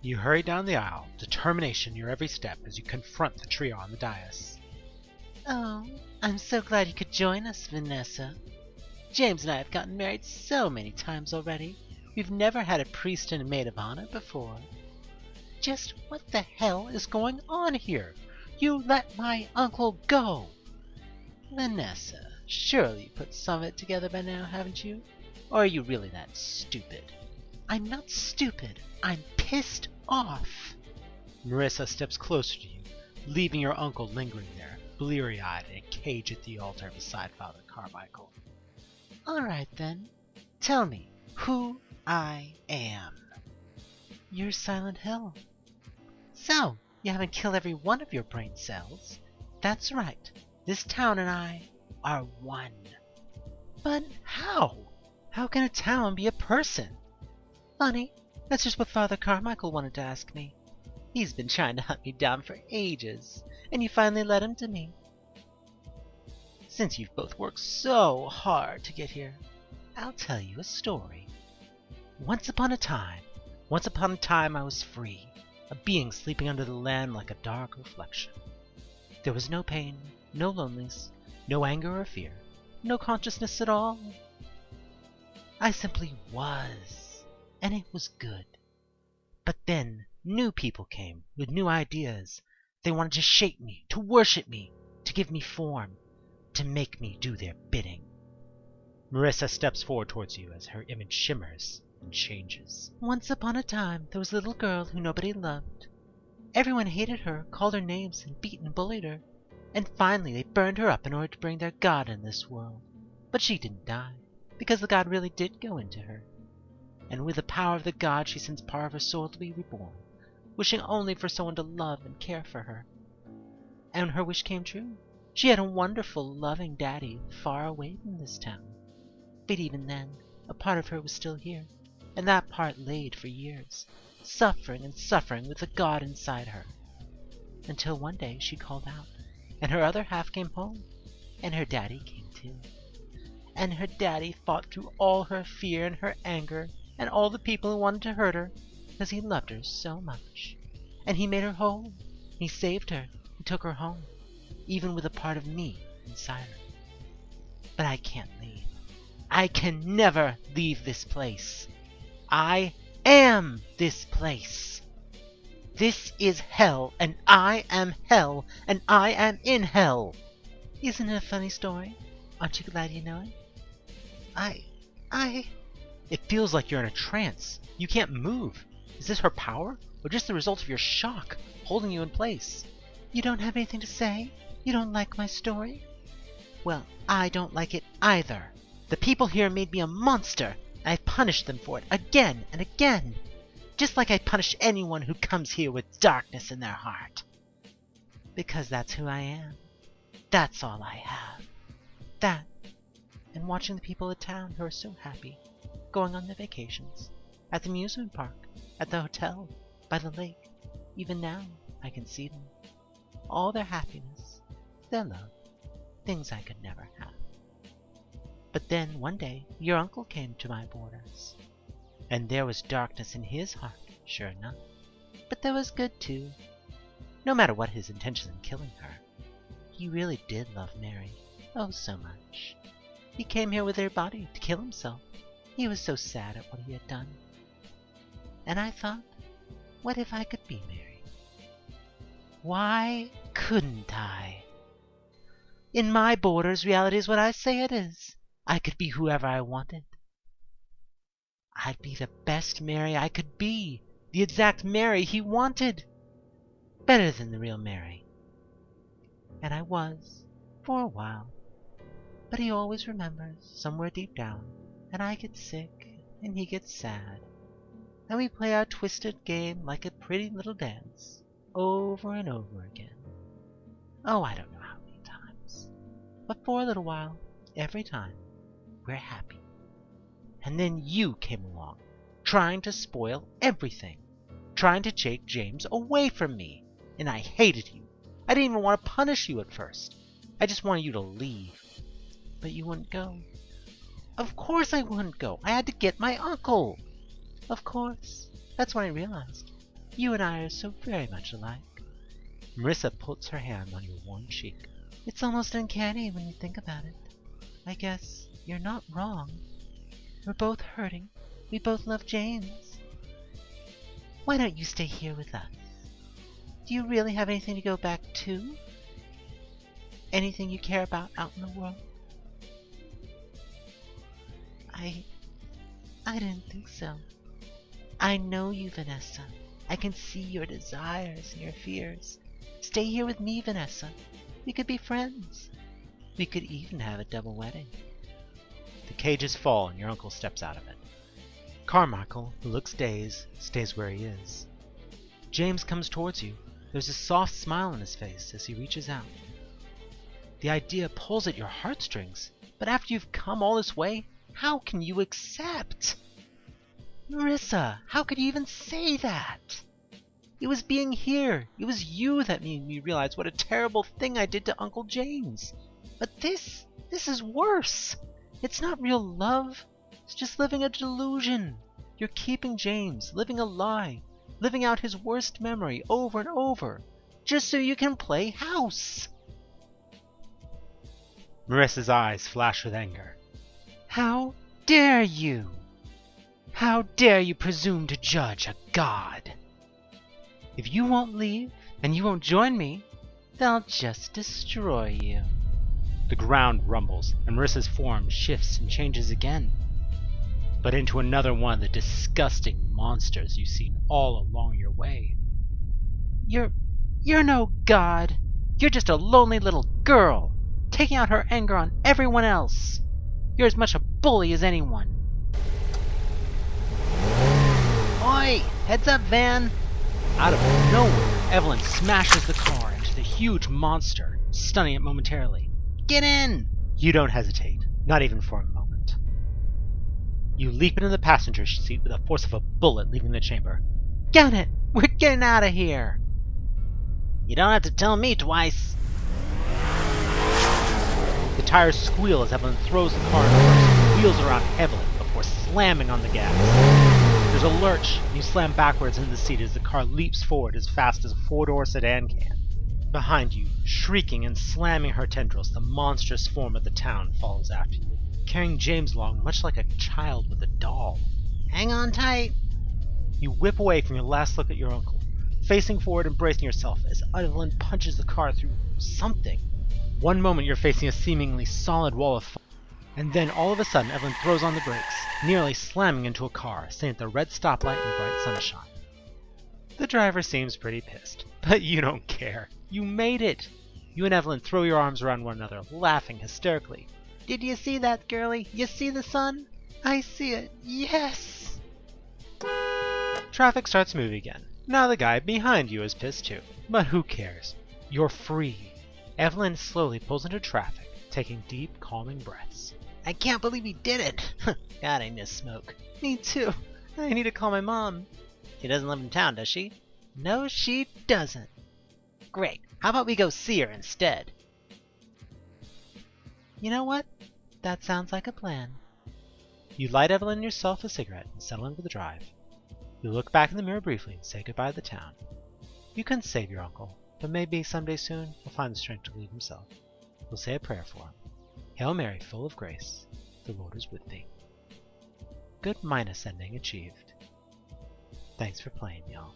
You hurry down the aisle, determination your every step as you confront the trio on the dais. Oh, I'm so glad you could join us, Vanessa. James and I have gotten married so many times already. We've never had a priest and a maid of honor before. Just what the hell is going on here? You let my uncle go! Vanessa, surely you put some of it together by now, haven't you? Or are you really that stupid? I'm not stupid. I'm pissed off. Marissa steps closer to you, leaving your uncle lingering there, bleary-eyed in a cage at the altar beside Father Carmichael. All right then. Tell me who I am. You're Silent Hill. So, you haven't killed every one of your brain cells. That's right. This town and I are one. But how? How can a town be a person? Funny, that's just what Father Carmichael wanted to ask me. He's been trying to hunt me down for ages, and you finally led him to me. Since you've both worked so hard to get here, I'll tell you a story. Once upon a time I was free, a being sleeping under the land like a dark reflection. There was no pain, no loneliness, no anger or fear, no consciousness at all. I simply was, and it was good. But then new people came with new ideas. They wanted to shape me, to worship me, to give me form, to make me do their bidding. Marissa steps forward towards you as her image shimmers and changes. Once upon a time, there was a little girl who nobody loved. Everyone hated her, called her names, and beat and bullied her. And finally they burned her up in order to bring their God in this world. But she didn't die, because the God really did go into her. And with the power of the God, she sends part of her soul to be reborn, wishing only for someone to love and care for her. And her wish came true. She had a wonderful, loving daddy far away from this town. But even then, a part of her was still here, and that part laid for years, suffering and suffering with the God inside her. Until one day she called out, and her other half came home, and her daddy came too. And her daddy fought through all her fear and her anger, and all the people who wanted to hurt her, because he loved her so much. And he made her whole. He saved her. He took her home, even with a part of me inside her. But I can't leave. I can never leave this place. I am this place. This is hell, and I am hell, and I am in hell. Isn't it a funny story? Aren't you glad you know it? It feels like you're in a trance. You can't move. Is this her power, or just the result of your shock, holding you in place? You don't have anything to say? You don't like my story? Well, I don't like it either. The people here made me a monster, and I've punished them for it again and again, just like I punish anyone who comes here with darkness in their heart. Because that's who I am. That's all I have. That, and watching the people of town who are so happy, going on their vacations, at the amusement park, at the hotel, by the lake. Even now, I can see them. All their happiness, their love, things I could never have. But then one day, your uncle came to my borders, and there was darkness in his heart, sure enough. But there was good too. No matter what his intentions in killing her, he really did love Mary, oh so much. He came here with her body to kill himself. He was so sad at what he had done. And I thought, what if I could be Mary? Why couldn't I? In my borders, reality is what I say it is. I could be whoever I wanted. I'd be the best Mary I could be, the exact Mary he wanted. Better than the real Mary. And I was, for a while. But he always remembers, somewhere deep down, and I get sick, and he gets sad. And we play our twisted game like a pretty little dance, over and over again. Oh, I don't know how many times. But for a little while, every time, we're happy. And then you came along, trying to spoil everything, trying to take James away from me, and I hated you. I didn't even want to punish you at first. I just wanted you to leave. But you wouldn't go. Of course I wouldn't go. I had to get my uncle. Of course. That's when I realized You and I are so very much alike. Marissa puts her hand on your warm cheek. It's almost uncanny when you think about it. I guess you're not wrong. We're both hurting. We both love James. Why don't you stay here with us? Do you really have anything to go back to? Anything you care about out in the world? I didn't think so. I know you, Vanessa. I can see your desires and your fears. Stay here with me, Vanessa. We could be friends. We could even have a double wedding. The cages fall and your uncle steps out of it. Carmichael, who looks dazed, stays where he is. James comes towards you. There's a soft smile on his face as he reaches out. The idea pulls at your heartstrings, but after you've come all this way, how can you accept? Marissa, how could you even say that? It was being here. It was you that made me realize what a terrible thing I did to Uncle James. But this is worse. It's not real love. It's just living a delusion. You're keeping James, living a lie, living out his worst memory over and over, just so you can play house. Marissa's eyes flash with anger. How dare you? How dare you presume to judge a god? If you won't leave and you won't join me, they'll just destroy you. The ground rumbles, and Marissa's form shifts and changes again, but into another one of the disgusting monsters you've seen all along your way. You're no god. You're just a lonely little girl, taking out her anger on everyone else. You're as much a bully as anyone. Oi! Heads up, Van! Out of nowhere, Evelyn smashes the car into the huge monster, stunning it momentarily. Get in! You don't hesitate, not even for a moment. You leap into the passenger seat with the force of a bullet leaving the chamber. Get it! We're getting out of here! You don't have to tell me twice. The tires squeal as Evelyn throws the car in reverse and wheels around heavily before slamming on the gas. There's a lurch, and you slam backwards into the seat as the car leaps forward as fast as a four-door sedan can. Behind you, shrieking and slamming her tendrils, the monstrous form of the town follows after you, carrying James along much like a child with a doll. Hang on tight. You whip away from your last look at your uncle, facing forward and bracing yourself as Evelyn punches the car through something. One moment you're facing a seemingly solid wall of fire, and then all of a sudden Evelyn throws on the brakes, nearly slamming into a car sitting at the red stoplight in the bright sunshine. The driver seems pretty pissed, but you don't care. You made it! You and Evelyn throw your arms around one another, laughing hysterically. Did you see that, girlie? You see the sun? I see it. Yes! Traffic starts moving again. Now the guy behind you is pissed too. But who cares? You're free. Evelyn slowly pulls into traffic, taking deep, calming breaths. I can't believe he did it. God, I miss Smoke. Me too. I need to call my mom. She doesn't live in town, does she? No, she doesn't. Great. How about we go see her instead? You know what? That sounds like a plan. You light Evelyn and yourself a cigarette and settle in for the drive. You look back in the mirror briefly and say goodbye to the town. You couldn't save your uncle, but maybe someday soon he'll find the strength to leave himself. You'll say a prayer for him. Hail Mary, full of grace, the Lord is with thee. Good minus ending achieved. Thanks for playing, y'all.